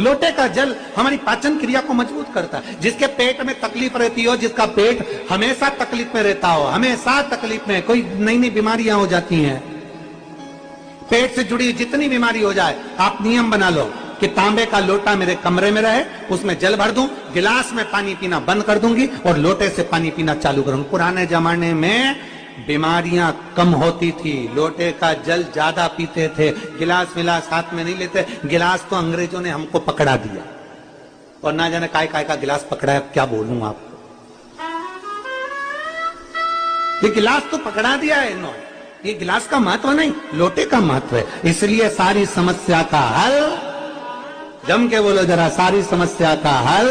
लोटे का जल हमारी पाचन क्रिया को मजबूत करता है। जिसके पेट में तकलीफ रहती हो, जिसका पेट हमेशा तकलीफ में रहता हो, हमेशा तकलीफ में, कोई नई नई बीमारियां हो जाती हैं, पेट से जुड़ी जितनी बीमारी हो जाए, आप नियम बना लो कि तांबे का लोटा मेरे कमरे में रहे, उसमें जल भर दूं, गिलास में पानी पीना बंद कर दूंगी और लोटे से पानी पीना चालू करूंगी। पुराने जमाने में बीमारियां कम होती थी, लोटे का जल ज्यादा पीते थे, गिलास विलास हाथ में नहीं लेते। गिलास तो अंग्रेजों ने हमको पकड़ा दिया और ना जाने काय काय का गिलास पकड़ा है, क्या बोलूं आपको। ये गिलास तो पकड़ा दिया है इन्होंने, ये गिलास का महत्व नहीं, लोटे का महत्व है। इसलिए सारी समस्या का हल, जम के बोलो जरा, सारी समस्या का हल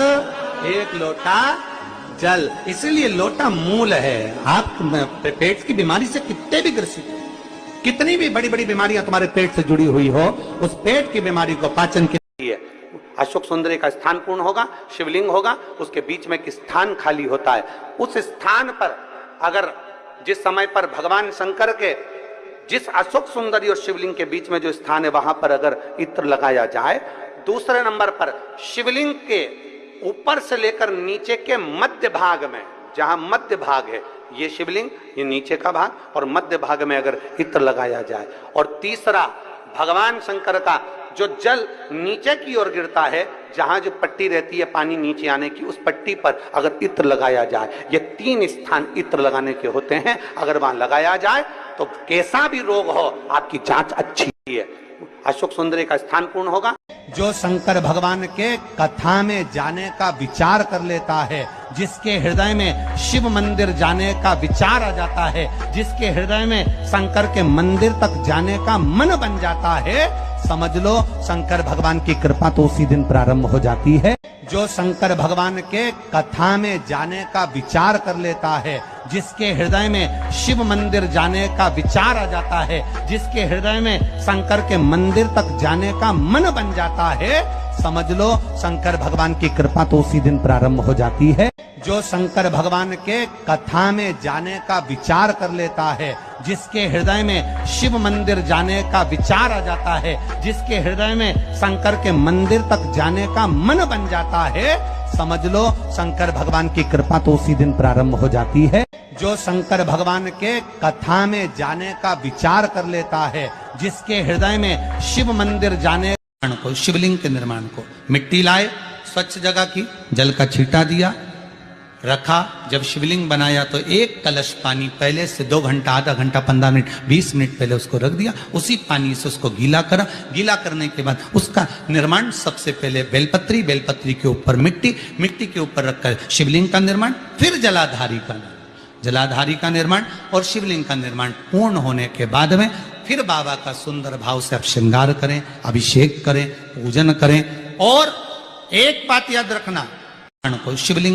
एक लोटा जल। इसलिए लोटा मूल है। आप पेट की बीमारी से कितने भी ग्रसित हो, कितनी भी बड़ी बड़ी बीमारियां तुम्हारे पेट से जुड़ी हुई हो, उस पेट की बीमारी को पाचन के लिए अशोक सुंदरी का स्थान पूर्ण होगा, शिवलिंग होगा, उसके बीच में एक स्थान खाली होता है। उस स्थान पर अगर जिस समय पर भगवान शंकर के जिस अशोक सुंदरी और शिवलिंग के बीच में जो स्थान है, वहां पर अगर इत्र लगाया जाए, दूसरे नंबर पर शिवलिंग के ऊपर से लेकर नीचे के मध्य भाग में, जहां मध्य भाग है ये शिवलिंग, ये नीचे का भाग, और मध्य भाग में अगर इत्र लगाया जाए, और तीसरा भगवान शंकर का जो जल नीचे की ओर गिरता है, जहां जो पट्टी रहती है पानी नीचे आने की, उस पट्टी पर अगर इत्र लगाया जाए, ये 3 स्थान इत्र लगाने के होते हैं। अगर वहां लगाया जाए तो कैसा भी रोग हो, आपकी जांच अच्छी है, अशोक सुंदरी का स्थान पूर्ण होगा। जो शंकर भगवान के कथा में जाने का विचार कर लेता है, जिसके हृदय में शिव मंदिर जाने का विचार आ जाता है, जिसके हृदय में शंकर के मंदिर तक जाने का मन बन जाता है, समझ लो शंकर भगवान की कृपा तो उसी दिन प्रारंभ हो जाती है। जो शंकर भगवान के कथा में जाने का विचार कर लेता है, जिसके हृदय में शिव मंदिर जाने का विचार आ जाता है, जिसके हृदय में शंकर के मंदिर तक जाने का मन बन जाता है, समझ लो शंकर भगवान की कृपा तो उसी दिन प्रारंभ हो जाती है। जो शंकर भगवान के कथा में जाने का विचार कर लेता है, जिसके हृदय में शिव मंदिर जाने का विचार आ जाता है, जिसके हृदय में शंकर के मंदिर तक जाने का मन बन जाता है, समझ लो शंकर भगवान की कृपा तो उसी दिन प्रारंभ हो जाती है। जो शंकर भगवान के कथा में जाने का विचार कर लेता है, जिसके हृदय में शिव मंदिर जाने को, शिवलिंग के निर्माण को मिट्टी लाए, स्वच्छ जगह की, जल का छींटा दिया, रखा। जब शिवलिंग बनाया तो एक कलश पानी पहले से 2 घंटा, आधा घंटा, 15 मिनट, 20 मिनट पहले उसको रख दिया। उसी पानी से उसको गीला करा। गीला करने के बाद उसका निर्माण सबसे पहले बेलपत्री, बेलपत्री के ऊपर मिट्टी, मिट्टी के ऊपर रखकर शिवलिंग का निर्माण, फिर जलाधारी का निर्माण और शिवलिंग का निर्माण पूर्ण होने के बाद में फिर बाबा का सुंदर भाव से आप श्रृंगार करें, अभिषेक करें, पूजन करें। और एक बात याद रखना, शिवलिंग